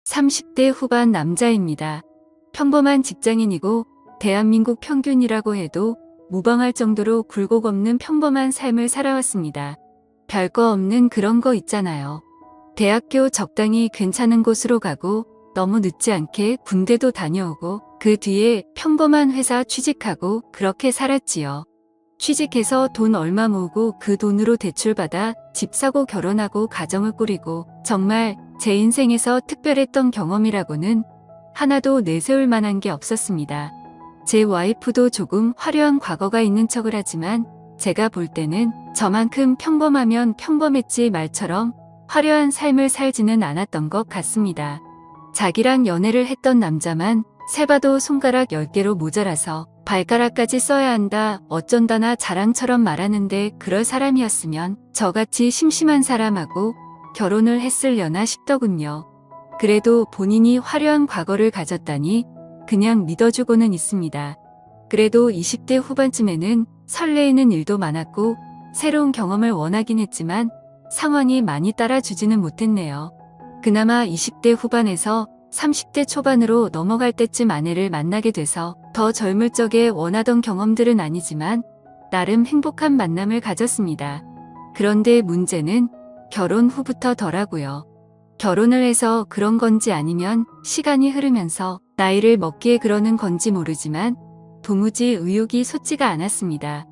30대 후반 남자입니다. 평범한 직장인이고 대한민국 평균이라고 해도 무방할 정도로 굴곡 없는 평범한 삶을 살아왔습니다. 별거 없는 그런 거 있잖아요. 대학교 적당히 괜찮은 곳으로 가고 너무 늦지 않게 군대도 다녀오고 그 뒤에 평범한 회사 취직하고 그렇게 살았지요. 취직해서 돈 얼마 모으고 그 돈으로 대출받아 집 사고 결혼하고 가정을 꾸리고 정말 제 인생에서 특별했던 경험이라고는 하나도 내세울 만한 게 없었습니다. 제 와이프도 조금 화려한 과거가 있는 척을 하지만 제가 볼 때는 저만큼 평범하면 평범했지 말처럼 화려한 삶을 살지는 않았던 것 같습니다. 자기랑 연애를 했던 남자만 세봐도 손가락 10개로 모자라서 발가락까지 써야 한다 어쩐다나 자랑처럼 말하는데 그럴 사람이었으면 저같이 심심한 사람하고 결혼을 했으려나 싶더군요. 그래도 본인이 화려한 과거를 가졌다니 그냥 믿어주고는 있습니다. 그래도 20대 후반쯤에는 설레이는 일도 많았고 새로운 경험을 원하긴 했지만 상황이 많이 따라주지는 못했네요. 그나마 20대 후반에서 30대 초반으로 넘어갈 때쯤 아내를 만나게 돼서 더 젊을 적에 원하던 경험들은 아니지만 나름 행복한 만남을 가졌습니다. 그런데 문제는 결혼 후부터더라고요. 결혼을 해서 그런 건지 아니면 시간이 흐르면서 나이를 먹기에 그러는 건지 모르지만 도무지 의욕이 솟지가 않았습니다.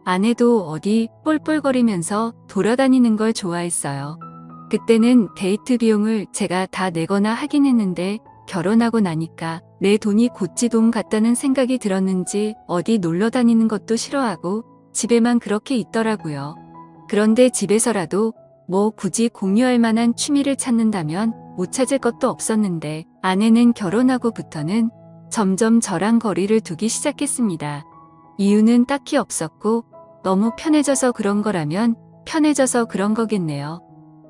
아내도 어디 뻘뻘거리면서 돌아다니는 걸 좋아했어요. 그때는 데이트 비용을 제가 다 내거나 하긴 했는데 결혼하고 나니까 내 돈이 곧지돈 같다는 생각이 들었는지 어디 놀러 다니는 것도 싫어하고 집에만 그렇게 있더라고요. 그런데 집에서라도 뭐 굳이 공유할 만한 취미를 찾는다면 못 찾을 것도 없었는데 아내는 결혼하고부터는 점점 저랑 거리를 두기 시작했습니다. 이유는 딱히 없었고 너무 편해져서 그런 거라면 편해져서 그런 거겠네요.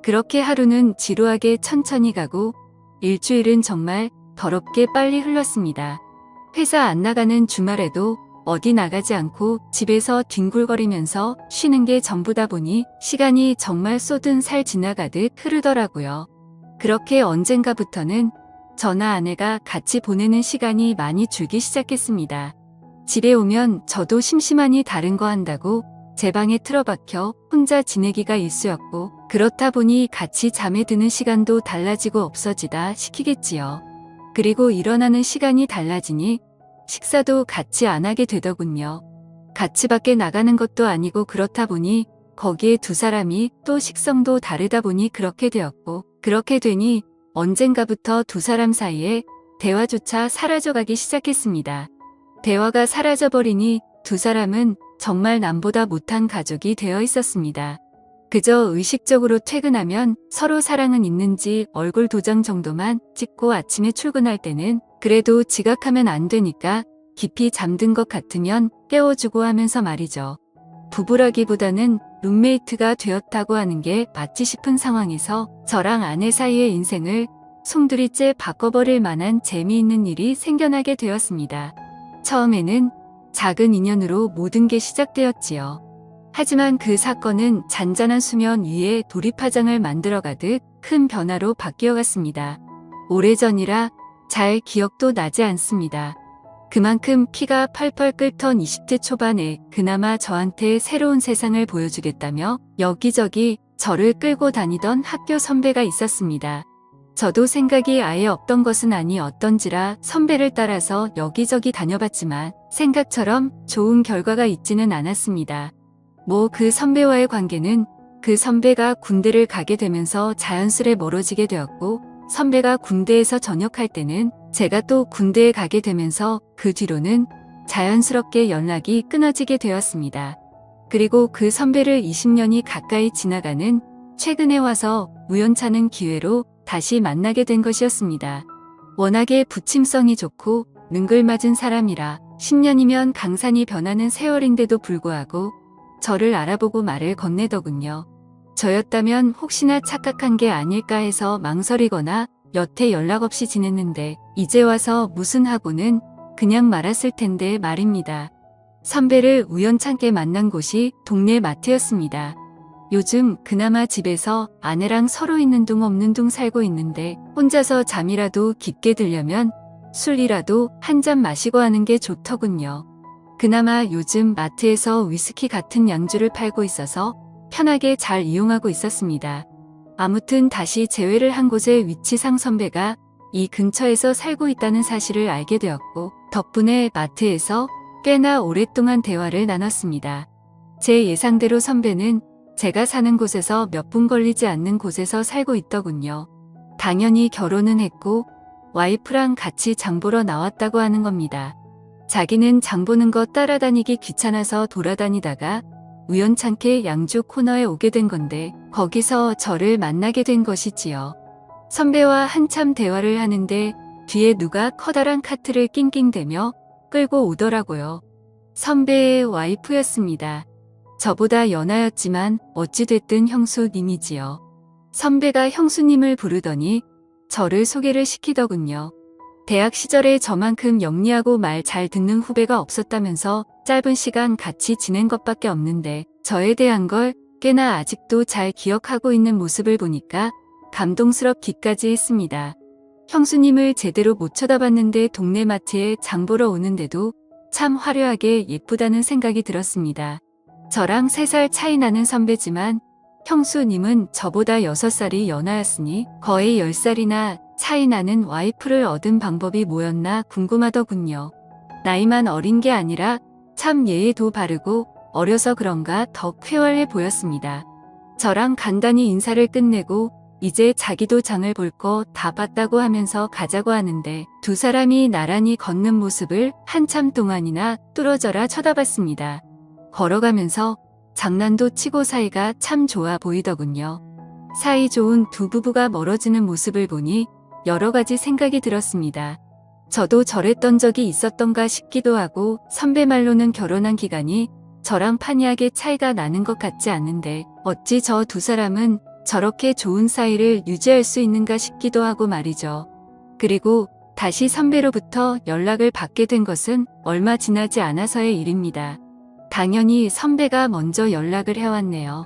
그렇게 하루는 지루하게 천천히 가고 일주일은 정말 더럽게 빨리 흘렀습니다. 회사 안 나가는 주말에도 어디 나가지 않고 집에서 뒹굴거리면서 쉬는 게 전부다 보니 시간이 정말 쏟은 살 지나가듯 흐르더라고요. 그렇게 언젠가부터는 저나 아내가 같이 보내는 시간이 많이 줄기 시작했습니다. 집에 오면 저도 심심하니 다른 거 한다고 제 방에 틀어박혀 혼자 지내기가 일쑤였고 그렇다 보니 같이 잠에 드는 시간도 달라지고 없어지다 시키겠지요. 그리고 일어나는 시간이 달라지니 식사도 같이 안 하게 되더군요. 같이 밖에 나가는 것도 아니고 그렇다 보니 거기에 두 사람이 또 식성도 다르다 보니 그렇게 되었고 그렇게 되니 언젠가부터 두 사람 사이에 대화조차 사라져가기 시작했습니다. 대화가 사라져버리니 두 사람은 정말 남보다 못한 가족이 되어 있었습니다. 그저 의식적으로 퇴근하면 서로 사랑은 있는지 얼굴 도장 정도만 찍고 아침에 출근할 때는 그래도 지각하면 안 되니까 깊이 잠든 것 같으면 깨워주고 하면서 말이죠. 부부라기보다는 룸메이트가 되었다고 하는 게 맞지 싶은 상황에서 저랑 아내 사이의 인생을 송두리째 바꿔버릴 만한 재미있는 일이 생겨나게 되었습니다. 처음에는 작은 인연으로 모든 게 시작되었지요. 하지만 그 사건은 잔잔한 수면 위에 도리파장을 만들어가듯 큰 변화로 바뀌어갔습니다. 오래전이라 잘 기억도 나지 않습니다. 그만큼 피가 펄펄 끓던 20대 초반에 그나마 저한테 새로운 세상을 보여주겠다며 여기저기 저를 끌고 다니던 학교 선배가 있었습니다. 저도 생각이 아예 없던 것은 아니었던지라 선배를 따라서 여기저기 다녀봤지만 생각처럼 좋은 결과가 있지는 않았습니다. 뭐 그 선배와의 관계는 그 선배가 군대를 가게 되면서 자연스레 멀어지게 되었고 선배가 군대에서 전역할 때는 제가 또 군대에 가게 되면서 그 뒤로는 자연스럽게 연락이 끊어지게 되었습니다. 그리고 그 선배를 20년이 가까이 지나가는 최근에 와서 우연찮은 기회로 다시 만나게 된 것이었습니다. 워낙에 부침성이 좋고 능글맞은 사람이라 10년이면 강산이 변하는 세월인데도 불구하고 저를 알아보고 말을 건네더군요. 저였다면 혹시나 착각한 게 아닐까 해서 망설이거나 여태 연락 없이 지냈는데 이제 와서 무슨 하고는 그냥 말았을 텐데 말입니다. 선배를 우연찮게 만난 곳이 동네 마트였습니다. 요즘 그나마 집에서 아내랑 서로 있는 둥 없는 둥 살고 있는데 혼자서 잠이라도 깊게 들려면 술이라도 한 잔 마시고 하는 게 좋더군요. 그나마 요즘 마트에서 위스키 같은 양주를 팔고 있어서 편하게 잘 이용하고 있었습니다. 아무튼 다시 재회를 한 곳의 위치상 선배가 이 근처에서 살고 있다는 사실을 알게 되었고 덕분에 마트에서 꽤나 오랫동안 대화를 나눴습니다. 제 예상대로 선배는 제가 사는 곳에서 몇 분 걸리지 않는 곳에서 살고 있더군요. 당연히 결혼은 했고 와이프랑 같이 장 보러 나왔다고 하는 겁니다. 자기는 장 보는 거 따라다니기 귀찮아서 돌아다니다가 우연찮게 양주 코너에 오게 된 건데 거기서 저를 만나게 된 것이지요. 선배와 한참 대화를 하는데 뒤에 누가 커다란 카트를 낑낑대며 끌고 오더라고요. 선배의 와이프였습니다. 저보다 연하였지만 어찌됐든 형수님이지요. 선배가 형수님을 부르더니 저를 소개를 시키더군요. 대학 시절에 저만큼 영리하고 말 잘 듣는 후배가 없었다면서 짧은 시간 같이 지낸 것밖에 없는데 저에 대한 걸 꽤나 아직도 잘 기억하고 있는 모습을 보니까 감동스럽기까지 했습니다. 형수님을 제대로 못 쳐다봤는데 동네 마트에 장 보러 오는데도 참 화려하게 예쁘다는 생각이 들었습니다. 저랑 3살 차이 나는 선배지만 형수님은 저보다 6살이 연하였으니 거의 10살이나 차이 나는 와이프를 얻은 방법이 뭐였나 궁금하더군요. 나이만 어린 게 아니라 참 예의도 바르고 어려서 그런가 더 쾌활해 보였습니다. 저랑 간단히 인사를 끝내고 이제 자기도 장을 볼 거 다 봤다고 하면서 가자고 하는데 두 사람이 나란히 걷는 모습을 한참 동안이나 뚫어져라 쳐다봤습니다. 걸어가면서 장난도 치고 사이가 참 좋아 보이더군요. 사이 좋은 두 부부가 멀어지는 모습을 보니 여러 가지 생각이 들었습니다. 저도 저랬던 적이 있었던가 싶기도 하고 선배 말로는 결혼한 기간이 저랑 판이하게 차이가 나는 것 같지 않는데 어찌 저 두 사람은 저렇게 좋은 사이를 유지할 수 있는가 싶기도 하고 말이죠. 그리고 다시 선배로부터 연락을 받게 된 것은 얼마 지나지 않아서의 일입니다. 당연히 선배가 먼저 연락을 해왔네요.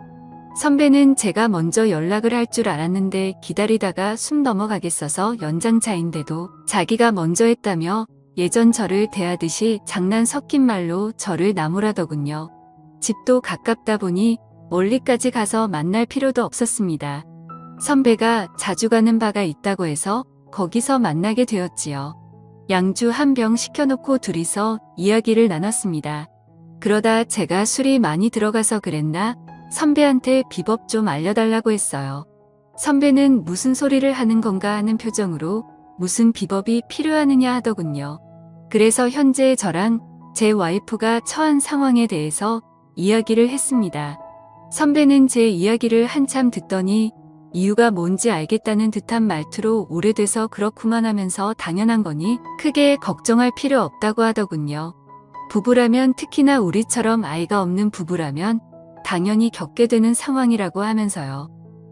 선배는 제가 먼저 연락을 할 줄 알았는데 기다리다가 숨 넘어가겠어서 연장자인데도 자기가 먼저 했다며 예전 저를 대하듯이 장난 섞인 말로 저를 나무라더군요. 집도 가깝다 보니 멀리까지 가서 만날 필요도 없었습니다. 선배가 자주 가는 바가 있다고 해서 거기서 만나게 되었지요. 양주 한 병 시켜놓고 둘이서 이야기를 나눴습니다. 그러다 제가 술이 많이 들어가서 그랬나 선배한테 비법 좀 알려달라고 했어요. 선배는 무슨 소리를 하는 건가 하는 표정으로 무슨 비법이 필요하느냐 하더군요. 그래서 현재 저랑 제 와이프가 처한 상황에 대해서 이야기를 했습니다. 선배는 제 이야기를 한참 듣더니 이유가 뭔지 알겠다는 듯한 말투로 오래돼서 그렇구만 하면서 당연한 거니 크게 걱정할 필요 없다고 하더군요. 부부라면 특히나 우리처럼 아이가 없는 부부라면 당연히 겪게 되는 상황이라고 하면서요.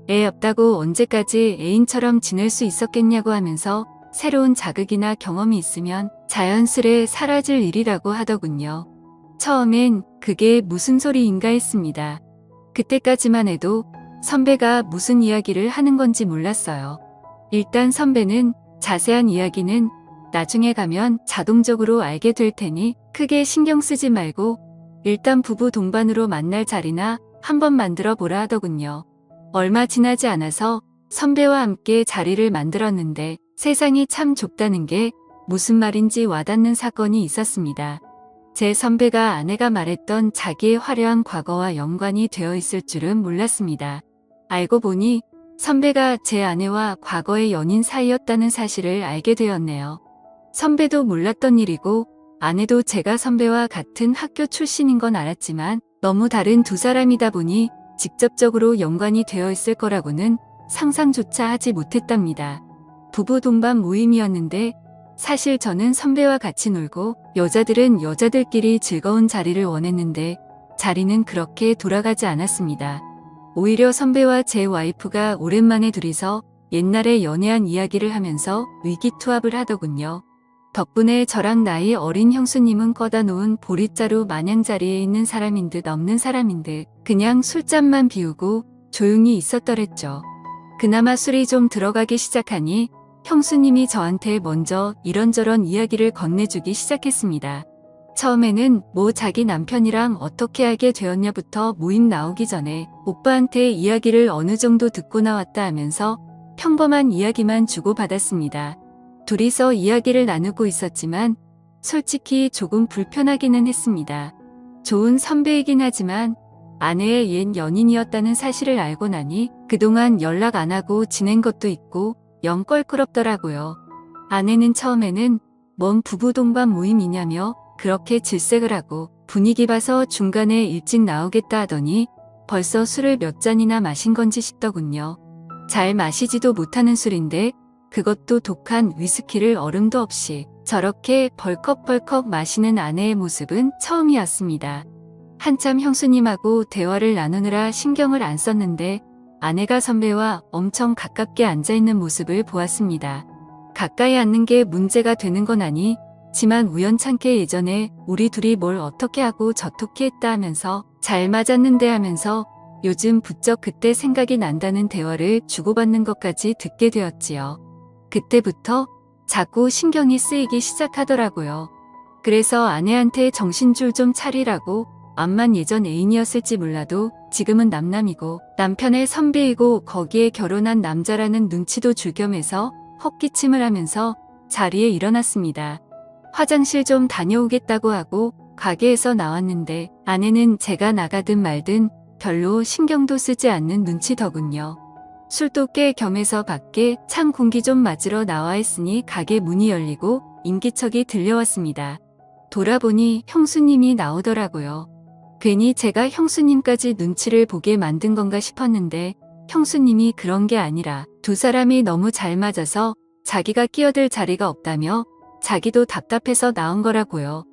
애 없다고 언제까지 애인처럼 지낼 수 있었겠냐고 하면서 새로운 자극이나 경험이 있으면 자연스레 사라질 일이라고 하더군요. 처음엔 그게 무슨 소리인가 했습니다. 그때까지만 해도 선배가 무슨 이야기를 하는 건지 몰랐어요. 일단 선배는 자세한 이야기는 나중에 가면 자동적으로 알게 될 테니 크게 신경 쓰지 말고 일단 부부 동반으로 만날 자리나 한번 만들어 보라 하더군요. 얼마 지나지 않아서 선배와 함께 자리를 만들었는데 세상이 참 좁다는 게 무슨 말인지 와닿는 사건이 있었습니다. 제 선배가 아내가 말했던 자기의 화려한 과거와 연관이 되어 있을 줄은 몰랐습니다. 알고 보니 선배가 제 아내와 과거의 연인 사이였다는 사실을 알게 되었네요. 선배도 몰랐던 일이고 아내도 제가 선배와 같은 학교 출신인 건 알았지만 너무 다른 두 사람이다 보니 직접적으로 연관이 되어 있을 거라고는 상상조차 하지 못했답니다. 부부 동반 모임이었는데 사실 저는 선배와 같이 놀고 여자들은 여자들끼리 즐거운 자리를 원했는데 자리는 그렇게 돌아가지 않았습니다. 오히려 선배와 제 와이프가 오랜만에 둘이서 옛날에 연애한 이야기를 하면서 위기투합을 하더군요. 덕분에 저랑 나이 어린 형수님은 꺼다 놓은 보릿자루 마냥 자리에 있는 사람인 듯 없는 사람인 듯 그냥 술잔만 비우고 조용히 있었더랬죠. 그나마 술이 좀 들어가기 시작하니 형수님이 저한테 먼저 이런저런 이야기를 건네주기 시작했습니다. 처음에는 뭐 자기 남편이랑 어떻게 알게 되었냐부터 모임 나오기 전에 오빠한테 이야기를 어느 정도 듣고 나왔다 하면서 평범한 이야기만 주고받았습니다. 둘이서 이야기를 나누고 있었지만 솔직히 조금 불편하기는 했습니다. 좋은 선배이긴 하지만 아내의 옛 연인이었다는 사실을 알고 나니 그동안 연락 안 하고 지낸 것도 있고 영 껄끄럽더라고요. 아내는 처음에는 뭔 부부 동반 모임이냐며 그렇게 질색을 하고 분위기 봐서 중간에 일찍 나오겠다 하더니 벌써 술을 몇 잔이나 마신 건지 싶더군요. 잘 마시지도 못하는 술인데 그것도 독한 위스키를 얼음도 없이 저렇게 벌컥벌컥 마시는 아내의 모습은 처음이었습니다. 한참 형수님하고 대화를 나누느라 신경을 안 썼는데 아내가 선배와 엄청 가깝게 앉아있는 모습을 보았습니다. 가까이 앉는 게 문제가 되는 건 아니지만 우연찮게 예전에 우리 둘이 뭘 어떻게 하고 저떻게 했다 하면서 잘 맞았는데 하면서 요즘 부쩍 그때 생각이 난다는 대화를 주고받는 것까지 듣게 되었지요. 그때부터 자꾸 신경이 쓰이기 시작하더라고요. 그래서 아내한테 정신줄 좀 차리라고 암만 예전 애인이었을지 몰라도 지금은 남남이고 남편의 선배이고 거기에 결혼한 남자라는 눈치도 줄 겸해서 헛기침을 하면서 자리에 일어났습니다. 화장실 좀 다녀오겠다고 하고 가게에서 나왔는데 아내는 제가 나가든 말든 별로 신경도 쓰지 않는 눈치더군요. 술도 꽤 겸해서 밖에 찬 공기 좀 맞으러 나와 있으니 가게 문이 열리고 인기척이 들려왔습니다. 돌아보니 형수님이 나오더라고요. 괜히 제가 형수님까지 눈치를 보게 만든 건가 싶었는데 형수님이 그런 게 아니라 두 사람이 너무 잘 맞아서 자기가 끼어들 자리가 없다며 자기도 답답해서 나온 거라고요.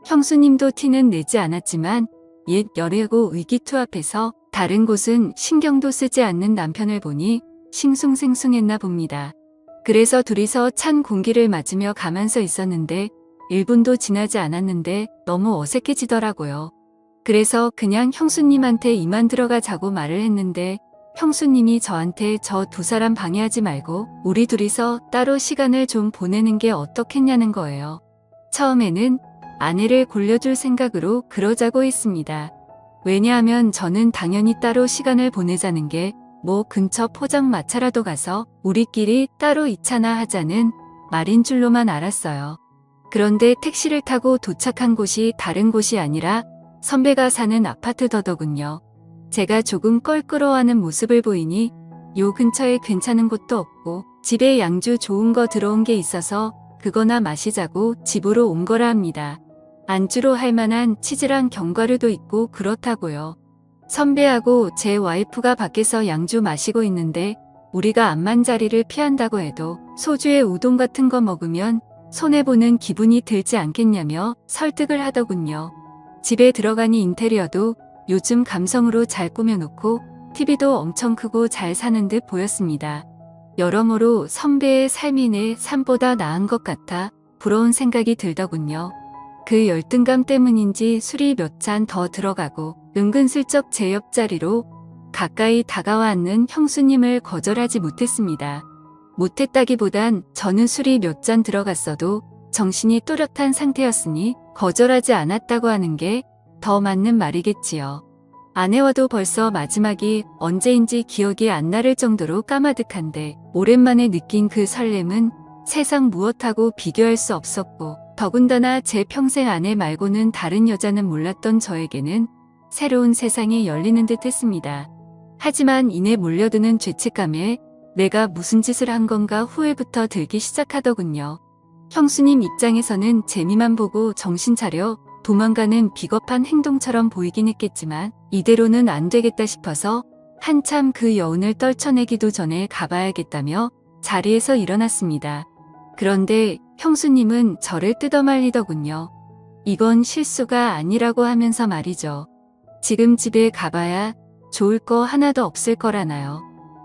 형수님도 티는 내지 않았지만 옛 열애고 의기투합해서 다른 곳은 신경도 쓰지 않는 남편을 보니 싱숭생숭했나 봅니다. 그래서 둘이서 찬 공기를 맞으며 가만 서 있었는데 1분도 지나지 않았는데 너무 어색해지더라고요. 그래서 그냥 형수님한테 이만 들어가자고 말을 했는데 형수님이 저한테 저 두 사람 방해하지 말고 우리 둘이서 따로 시간을 좀 보내는 게 어떻겠냐는 거예요. 처음에는 아내를 골려줄 생각으로 그러자고 했습니다. 왜냐하면 저는 당연히 따로 시간을 보내자는 게 뭐 근처 포장마차라도 가서 우리끼리 따로 2차나 하자는 말인 줄로만 알았어요. 그런데 택시를 타고 도착한 곳이 다른 곳이 아니라 선배가 사는 아파트더더군요. 제가 조금 껄끄러워하는 모습을 보이니 요 근처에 괜찮은 곳도 없고 집에 양주 좋은 거 들어온 게 있어서 그거나 마시자고 집으로 온 거라 합니다. 안주로 할 만한 치즈랑 견과류도 있고 그렇다고요. 선배하고 제 와이프가 밖에서 양주 마시고 있는데 우리가 암만 자리를 피한다고 해도 소주에 우동 같은 거 먹으면 손해보는 기분이 들지 않겠냐며 설득을 하더군요. 집에 들어가니 인테리어도 요즘 감성으로 잘 꾸며놓고 TV도 엄청 크고 잘 사는 듯 보였습니다. 여러모로 선배의 삶이 내 삶보다 나은 것 같아 부러운 생각이 들더군요. 그 열등감 때문인지 술이 몇 잔 더 들어가고 은근슬쩍 제 옆자리로 가까이 다가와 앉는 형수님을 거절하지 못했습니다. 못했다기보단 저는 술이 몇 잔 들어갔어도 정신이 또렷한 상태였으니 거절하지 않았다고 하는 게 더 맞는 말이겠지요. 아내와도 벌써 마지막이 언제인지 기억이 안 나를 정도로 까마득한데 오랜만에 느낀 그 설렘은 세상 무엇하고 비교할 수 없었고 더군다나 제 평생 아내 말고는 다른 여자는 몰랐던 저에게는 새로운 세상이 열리는 듯 했습니다. 하지만 이내 몰려드는 죄책감에 내가 무슨 짓을 한 건가 후회부터 들기 시작하더군요. 형수님 입장에서는 재미만 보고 정신 차려 도망가는 비겁한 행동처럼 보이긴 했겠지만 이대로는 안 되겠다 싶어서 한참 그 여운을 떨쳐내기도 전에 가봐야겠다며 자리에서 일어났습니다. 그런데 형수님은 저를 뜯어말리더군요. 이건 실수가 아니라고 하면서 말이죠. 지금 집에 가봐야 좋을 거 하나도 없을 거라나요.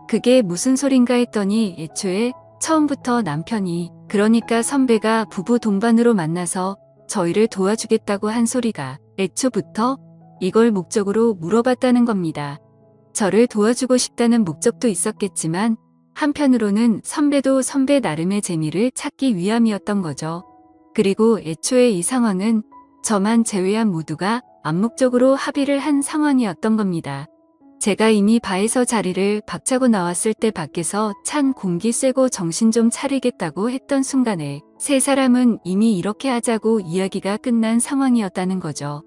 그게 무슨 소린가 했더니 애초에 처음부터 남편이 그러니까 선배가 부부 동반으로 만나서 저희를 도와주겠다고 한 소리가 애초부터 이걸 목적으로 물어봤다는 겁니다. 저를 도와주고 싶다는 목적도 있었겠지만 한편으로는 선배도 선배 나름의 재미를 찾기 위함이었던 거죠. 그리고 애초에 이 상황은 저만 제외한 모두가 암묵적으로 합의를 한 상황이었던 겁니다. 제가 이미 바에서 자리를 박차고 나왔을 때 밖에서 찬 공기 쐬고 정신 좀 차리겠다고 했던 순간에 세 사람은 이미 이렇게 하자고 이야기가 끝난 상황이었다는 거죠.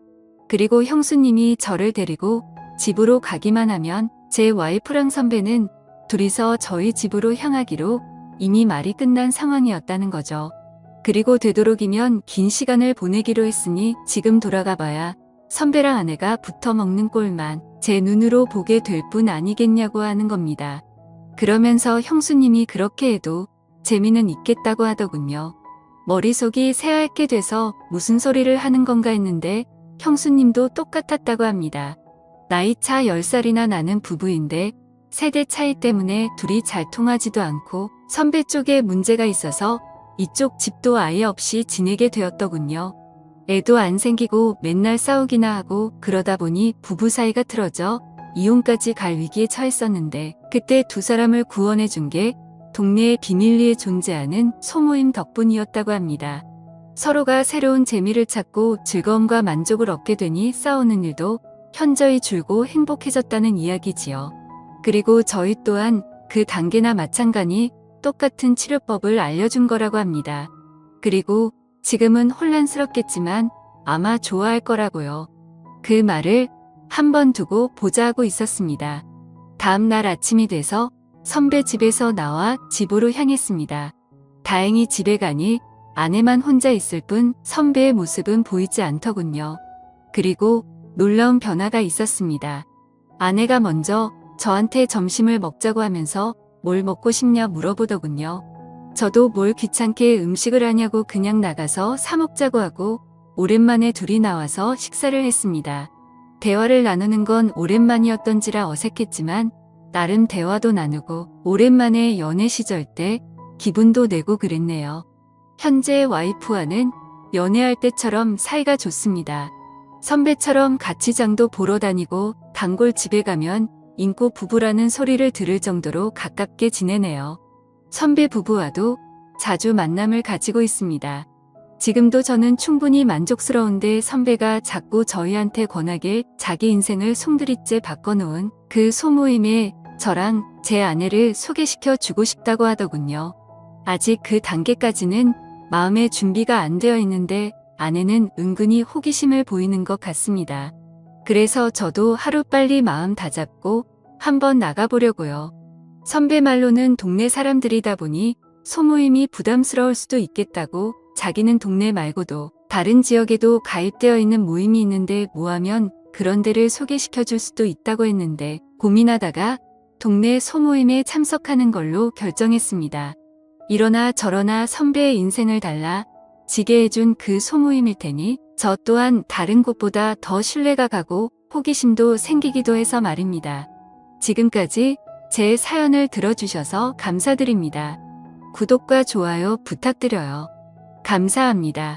그리고 형수님이 저를 데리고 집으로 가기만 하면 제 와이프랑 선배는 둘이서 저희 집으로 향하기로 이미 말이 끝난 상황이었다는 거죠. 그리고 되도록이면 긴 시간을 보내기로 했으니 지금 돌아가 봐야 선배랑 아내가 붙어 먹는 꼴만 제 눈으로 보게 될 뿐 아니겠냐고 하는 겁니다. 그러면서 형수님이 그렇게 해도 재미는 있겠다고 하더군요. 머릿속이 새하얗게 돼서 무슨 소리를 하는 건가 했는데 형수님도 똑같았다고 합니다. 나이차 10살이나 나는 부부인데 세대 차이 때문에 둘이 잘 통하지도 않고 선배 쪽에 문제가 있어서 이쪽 집도 아예 없이 지내게 되었더군요. 애도 안 생기고 맨날 싸우기나 하고 그러다 보니 부부 사이가 틀어져 이혼까지 갈 위기에 처했었는데 그때 두 사람을 구원해 준 게 동네에 비밀리에 존재하는 소모임 덕분이었다고 합니다. 서로가 새로운 재미를 찾고 즐거움과 만족을 얻게 되니 싸우는 일도 현저히 줄고 행복해졌다는 이야기지요. 그리고 저희 또한 그 단계나 마찬가지 똑같은 치료법을 알려준 거라고 합니다. 그리고 지금은 혼란스럽겠지만 아마 좋아할 거라고요. 그 말을 한번 두고 보자 하고 있었습니다. 다음 날 아침이 돼서 선배 집에서 나와 집으로 향했습니다. 다행히 집에 가니 아내만 혼자 있을 뿐 선배의 모습은 보이지 않더군요. 그리고 놀라운 변화가 있었습니다. 아내가 먼저 저한테 점심을 먹자고 하면서 뭘 먹고 싶냐 물어보더군요. 저도 뭘 귀찮게 음식을 하냐고 그냥 나가서 사 먹자고 하고 오랜만에 둘이 나와서 식사를 했습니다. 대화를 나누는 건 오랜만이었던지라 어색했지만 나름 대화도 나누고 오랜만에 연애 시절 때 기분도 내고 그랬네요. 현재 와이프와는 연애할 때처럼 사이가 좋습니다. 선배처럼 같이 장도 보러 다니고 단골 집에 가면 인고 부부라는 소리를 들을 정도로 가깝게 지내네요. 선배 부부와도 자주 만남을 가지고 있습니다. 지금도 저는 충분히 만족스러운데 선배가 자꾸 저희한테 권하길 자기 인생을 송두리째 바꿔놓은 그 소모임에 저랑 제 아내를 소개시켜 주고 싶다고 하더군요. 아직 그 단계까지는 마음의 준비가 안 되어 있는데 아내는 은근히 호기심을 보이는 것 같습니다. 그래서 저도 하루빨리 마음 다잡고 한번 나가보려고요. 선배 말로는 동네 사람들이다 보니 소모임이 부담스러울 수도 있겠다고 자기는 동네 말고도 다른 지역에도 가입되어 있는 모임이 있는데 뭐하면 그런 데를 소개시켜 줄 수도 있다고 했는데 고민하다가 동네 소모임에 참석하는 걸로 결정했습니다. 이러나 저러나 선배의 인생을 달라 지게 해준 그 소모임일 테니 저 또한 다른 곳보다 더 신뢰가 가고 호기심도 생기기도 해서 말입니다. 지금까지 제 사연을 들어주셔서 감사드립니다. 구독과 좋아요 부탁드려요. 감사합니다.